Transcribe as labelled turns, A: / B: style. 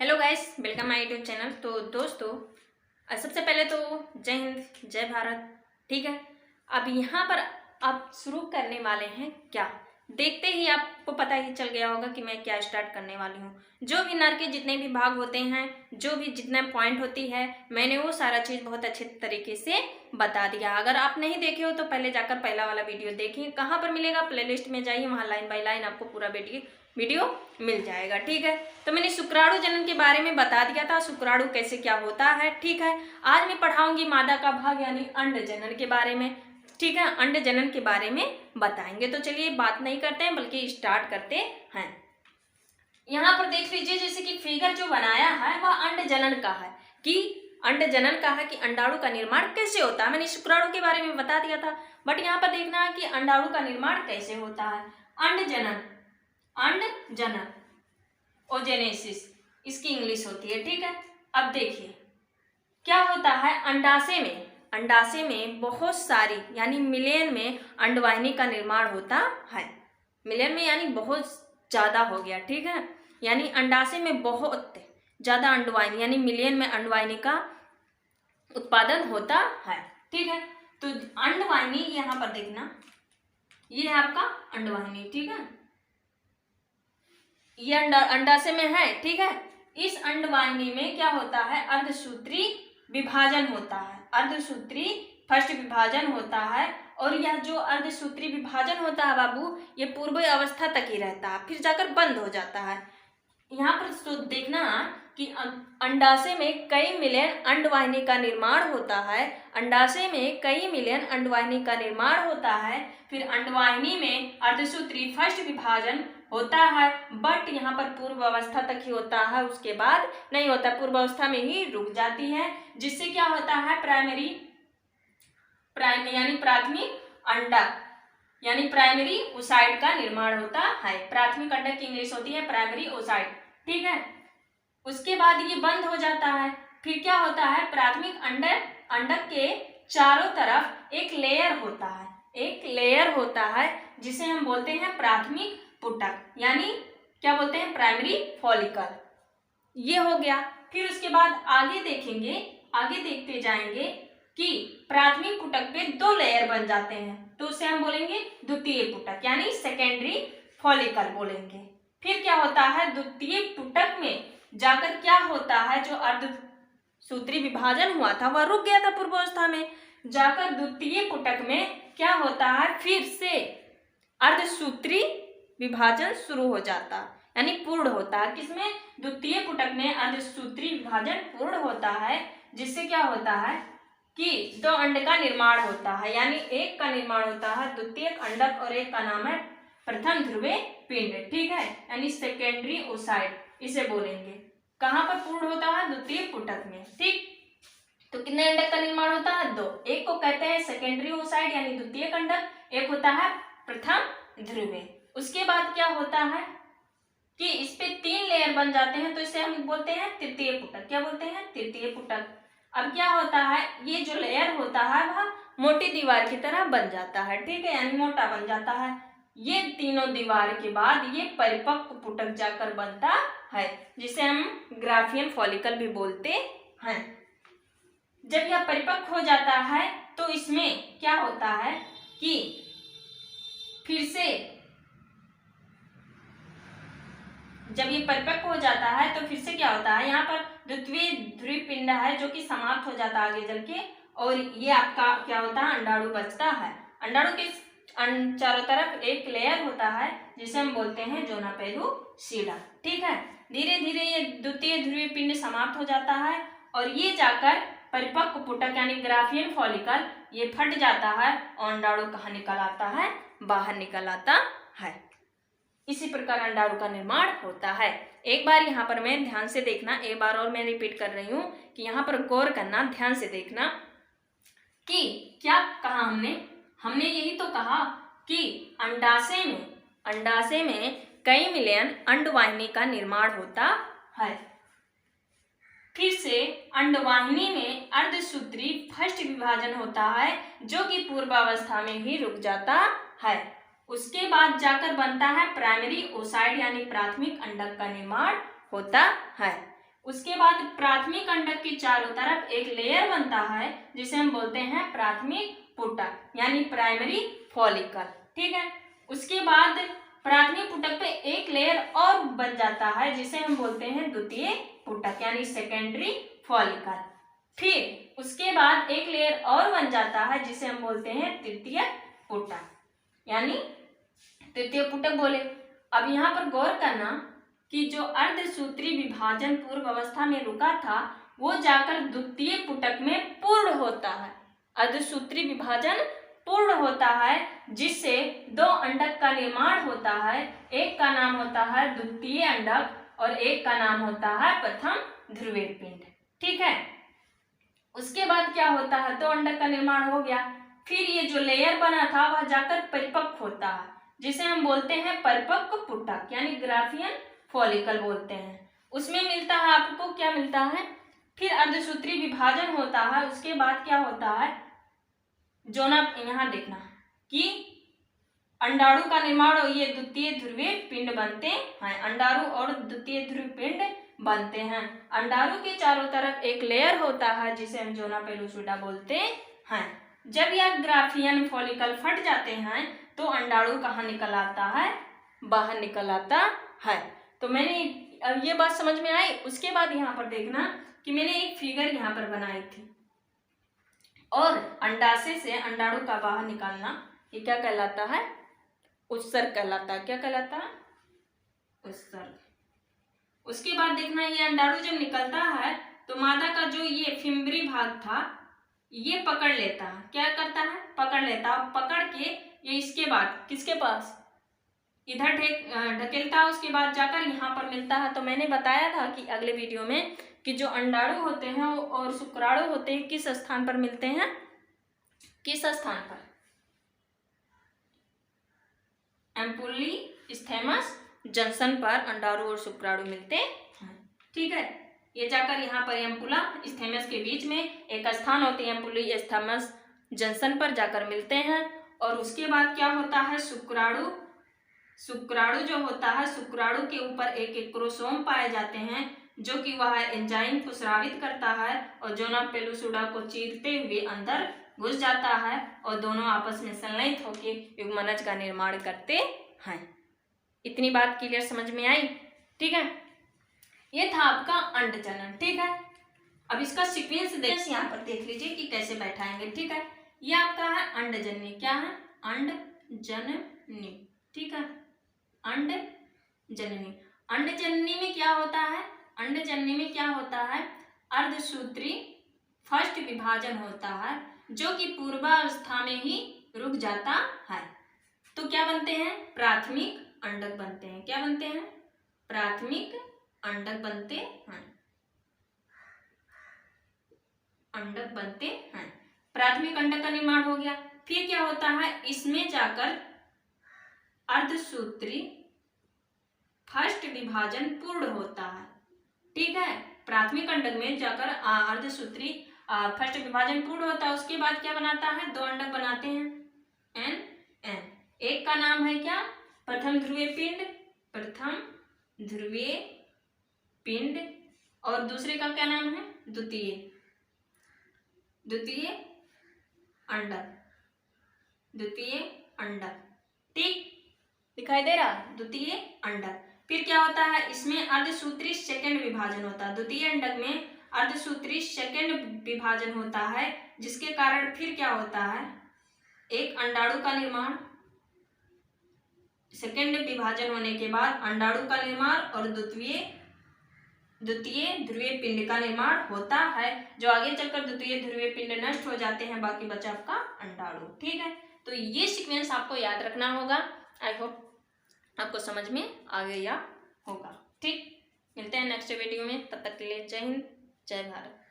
A: Hello guys, welcome my YouTube channel. तो दोस्तों, सबसे पहले तो जय हिंद जय भारत। ठीक है, अब यहाँ पर आप शुरू करने वाले हैं क्या, देखते ही आपको पता ही चल गया होगा कि मैं क्या स्टार्ट करने वाली हूँ। जो भी नर के जितने भी भाग होते हैं, जो भी जितना पॉइंट होती है, मैंने वो सारा चीज़ बहुत अच्छे तरीके से बता दिया। अगर आप नहीं देखे हो तो पहले जाकर पहला वाला वीडियो देखिए। कहाँ पर मिलेगा? प्लेलिस्ट में जाइए, वहाँ लाइन बाय लाइन आपको पूरा वीडियो मिल जाएगा। ठीक है, तो मैंने शुक्राणु जनन के बारे में बता दिया था, शुक्राणु कैसे क्या होता है। ठीक है, आज मैं पढ़ाऊंगी मादा का भाग यानी अंड जनन के बारे में। ठीक है, अंड जनन के बारे में बताएंगे। तो चलिए बात नहीं करते हैं बल्कि स्टार्ट करते हैं। यहाँ पर देख लीजिए, जैसे कि फिगर जो बनाया है वह अंड जनन का है कि अंड जनन का है कि अंडाणु का निर्माण कैसे होता है। मैंने शुक्राणु के बारे में बता दिया था, बट यहाँ पर देखना है कि अंडाणु का निर्माण कैसे होता है। अंड जनन, अंड जनन, ओजेनेसिस इसकी इंग्लिश होती है। ठीक है, अब देखिए क्या होता है। अंडाशय में बहुत सारी यानी मिलियन में अंडवाहिनी का निर्माण होता है। मिलियन में यानी बहुत ज्यादा हो गया। ठीक है, यानी अंडाशय में बहुत ज्यादा अंडवाहिनी यानी मिलियन में अंडवाहिनी का उत्पादन होता है। ठीक है, तो अंडवाहिनी यहाँ पर देखना, ये है आपका अंडवाहिनी। ठीक है, ये अंडाशय में है। ठीक है, इस अंडवाहिनी में क्या होता है, अर्धसूत्री विभाजन होता है। अर्धसूत्री फर्स्ट विभाजन होता है, और यह जो अर्धसूत्री विभाजन होता है बाबू, ये पूर्व अवस्था तक ही रहता है, फिर जाकर बंद हो जाता है। यहाँ पर तो देखना कि अंडाशय में कई मिलियन अंडवाहिनी का निर्माण होता है। अंडाशय में कई मिलियन अंडवाहिनी का निर्माण होता है, फिर अंडवाहिनी में अर्धसूत्री फर्स्ट विभाजन होता है, बट यहाँ पर पूर्व अवस्था तक ही होता है, उसके बाद नहीं होता, पूर्व अवस्था में ही रुक जाती है। जिससे क्या होता है, यानी प्राथमिक अंडक यानी प्राइमरी ओसाइड का निर्माण होता है। प्राथमिक अंडक की इंग्लिश होती है प्राइमरी ओसाइड। ठीक है, उसके बाद ये बंद हो जाता है, फिर क्या होता है, प्राथमिक अंडक के चारों तरफ एक लेयर होता है, जिसे हम बोलते हैं प्राथमिक पुटक, यानी क्या बोलते हैं, प्राइमरी फॉलिकल। ये हो गया। फिर उसके बाद आगे देखते जाएंगे कि प्राथमिक पुटक पे दो लेयर बन जाते हैं, तो उसे हम बोलेंगे द्वितीय पुटक यानी सेकेंडरी फॉलिकल बोलेंगे। फिर क्या होता है, द्वितीय पुटक में जाकर क्या होता है, जो अर्धसूत्री विभाजन हुआ था वह रुक गया था पूर्व अवस्था में, जाकर द्वितीय पुटक में क्या होता है, फिर से अर्धसूत्री विभाजन शुरू हो जाता यानी पूर्ण होता है। किसमें? द्वितीय पुटक में अर्धसूत्री विभाजन पूर्ण होता है, जिससे क्या होता है कि दो अंड का निर्माण होता है, यानी एक का निर्माण होता है द्वितीयक अंडक और एक का नाम है प्रथम ध्रुवीय पिंड। ठीक है, यानी सेकेंडरी ओसाइड इसे बोलेंगे। कहाँ पर पूर्ण होता है? द्वितीय पुटक में। ठीक, तो कितने अंडक का निर्माण होता है? दो। एक को कहते हैं सेकेंडरी ओसाइड यानी द्वितीयक अंडक, एक होता है प्रथम ध्रुवीय। उसके बाद क्या होता है कि इस पे तीन लेयर बन जाते हैं, तो इसे हम बोलते हैं तृतीय पुटक। क्या बोलते हैं? तृतीय पुटक। अब क्या होता है, ये जो लेयर होता है वह मोटी दीवार की तरह बन जाता है। ठीक है, यानी मोटा बन जाता है। ये तीनों दीवार के बाद ये परिपक्व पुटक जाकर बनता है, जिसे हम ग्राफियन फॉलिकल भी बोलते हैं। जब यह परिपक्व हो जाता है तो इसमें क्या होता है कि फिर से जब ये परिपक्व हो जाता है तो फिर से क्या होता है, यहाँ पर द्वितीय ध्रुवीय पिंड है जो कि समाप्त हो जाता है आगे चल के, और ये आपका क्या होता है, अंडाणु बचता है। अंडाणु के चारों तरफ एक लेयर होता है जिसे हम बोलते हैं जोना पेलुसिडा। ठीक है, धीरे धीरे ये द्वितीय ध्रुवीय पिंड समाप्त हो जाता है और ये जाकर परिपक्व पुटक यानी ग्राफियन फॉलिकल ये फट जाता है और अंडाणु कहाँ निकल आता है, बाहर निकल आता है। इसी प्रकार अंडाणु का निर्माण होता है। एक बार यहाँ पर मैं ध्यान से देखना, एक बार और मैं रिपीट कर रही हूँ कि यहाँ पर गौर करना, ध्यान से देखना कि क्या कहा हमने यही तो कहा कि अंडाशय में कई मिलियन अंडवाहिनी का निर्माण होता है। फिर से अंडवाहिनी में अर्धसूत्री फर्स्ट विभाजन होता है, जो कि पूर्वावस्था में ही रुक जाता है। उसके बाद जाकर बनता है प्राइमरी ओसाइड यानी प्राथमिक अंडक का निर्माण होता है। उसके बाद प्राथमिक अंडक के चारों तरफ एक लेयर बनता है जिसे हम बोलते हैं प्राथमिक पुटक यानी प्राइमरी फॉलिकल। ठीक है, उसके बाद प्राथमिक पुटक पे एक लेयर और बन जाता है जिसे हम बोलते हैं द्वितीय पुटक यानी सेकेंडरी फॉलिकल। फिर उसके बाद एक लेयर और बन जाता है जिसे हम बोलते हैं तृतीय पुटक यानी तृतीय पुटक बोले। अब यहाँ पर गौर करना कि जो अर्धसूत्री विभाजन पूर्व अवस्था में रुका था वो जाकर द्वितीय पुटक में पूर्ण होता है। अर्धसूत्री विभाजन पूर्ण होता है जिससे दो अंडक का निर्माण होता है। एक का नाम होता है द्वितीय अंडक और एक का नाम होता है प्रथम ध्रुवीय पिंड। ठीक है, उसके बाद क्या होता है, दो अंडक का निर्माण हो गया। फिर ये जो लेयर बना था वह जाकर परिपक्व होता है जिसे हम बोलते हैं परिपक्व पुटक यानी ग्राफियन फॉलिकल बोलते हैं। उसमें मिलता है आपको क्या मिलता है, फिर अर्धसूत्री विभाजन होता है। उसके बाद क्या होता है, जो ना यहाँ देखना कि अंडाणु का निर्माण और ये द्वितीय ध्रुवीय पिंड बनते हैं। अंडाणु और द्वितीय ध्रुवीय पिंड बनते हैं। अंडाणु के चारों तरफ एक लेयर होता है जिसे हम जोना पेलुसिडा बोलते हैं। जब यह ग्राफियन फॉलिकल फट जाते हैं तो अंडाणु कहाँ निकल आता है, बाहर निकल आता है। तो मैंने अब ये बात समझ में आई। उसके बाद यहाँ पर देखना कि मैंने एक फिगर यहाँ पर बनाई थी और अंडाशय से अंडाणु का बाहर निकालना ये क्या कहलाता है, उत्सर्ग कहलाता है। क्या कहलाता है, उत्सर्ग। उसके बाद देखना ये अंडाणु जब निकलता है तो मादा का जो ये फिम्बरी भाग था ये पकड़ लेता है। क्या करता है, पकड़ लेता है। पकड़ के ये इसके बाद किसके पास, इधर ढकेलता है। उसके बाद जाकर यहाँ पर मिलता है। तो मैंने बताया था कि अगले वीडियो में कि जो अंडाणु होते हैं और शुक्राणु होते हैं किस स्थान पर मिलते हैं, किस स्थान पर, एम्पुली स्थेमस जंक्शन पर अंडाणु और शुक्राणु मिलते हैं। ठीक है, ये जाकर यहाँ पर एम्पुला स्थेमस के बीच में एक स्थान होती है, एम्पुली स्थेमस जंक्शन पर जाकर मिलते हैं। और उसके बाद क्या होता है, शुक्राणु जो होता है, शुक्राणु के ऊपर एक एक क्रोमोसोम पाए जाते हैं जो कि वह एंजाइम को स्रावित करता है और जोना पेलुसिडा को चीरते हुए अंदर घुस जाता है और दोनों आपस में संलयित होकर युग्मनज का निर्माण करते हैं। इतनी बात क्लियर समझ में आई। ठीक है, ये था आपका अंडजनन। ठीक है, अब इसका सीक्वेंस यहाँ पर देख लीजिए कि कैसे बैठाएंगे। ठीक है, ये आपका है अंडजननी। क्या है, अंडजननी। ठीक है, अंडजननी। अंडजननी में क्या होता है, अंडजननी में क्या होता है, अर्धसूत्री फर्स्ट विभाजन होता है जो कि पूर्वावस्था में ही रुक जाता है। तो क्या बनते हैं, प्राथमिक अंडक बनते हैं। क्या बनते हैं, प्राथमिक अंडक बनते हैं। अंडक बनते हैं, प्राथमिक अंडक का निर्माण हो गया। फिर क्या होता है, इसमें जाकर अर्धसूत्री फर्स्ट विभाजन पूर्ण होता है। ठीक है, प्राथमिक अंडक में जाकर अर्धसूत्री फर्स्ट विभाजन पूर्ण होता है। उसके बाद क्या बनाता है, दो अंडक बनाते हैं, एन एन। एक का नाम है क्या, प्रथम ध्रुवीय पिंड, प्रथम ध्रुवीय पिंड, और दूसरे का क्या नाम है, द्वितीय अंडक, द्वितीय अंडक। ठीक, दिखाई दे रहा, द्वितीय अंडक। फिर क्या होता है, इसमें अर्धसूत्री सेकंड विभाजन होता है। द्वितीय अंडक में अर्धसूत्री सेकंड विभाजन होता है जिसके कारण फिर क्या होता है, एक अंडाणु का निर्माण। सेकंड विभाजन होने के बाद अंडाणु का निर्माण और द्वितीय ध्रुवीय पिंड का निर्माण होता है, जो आगे चलकर द्वितीय ध्रुवीय पिंड नष्ट हो जाते हैं, बाकी बचा आपका अंडाणु। ठीक है, तो ये सीक्वेंस आपको याद रखना होगा। आई होप आपको समझ में आ गया होगा। ठीक, मिलते हैं नेक्स्ट वीडियो में, तब तक के लिए जय हिंद, जय भारत।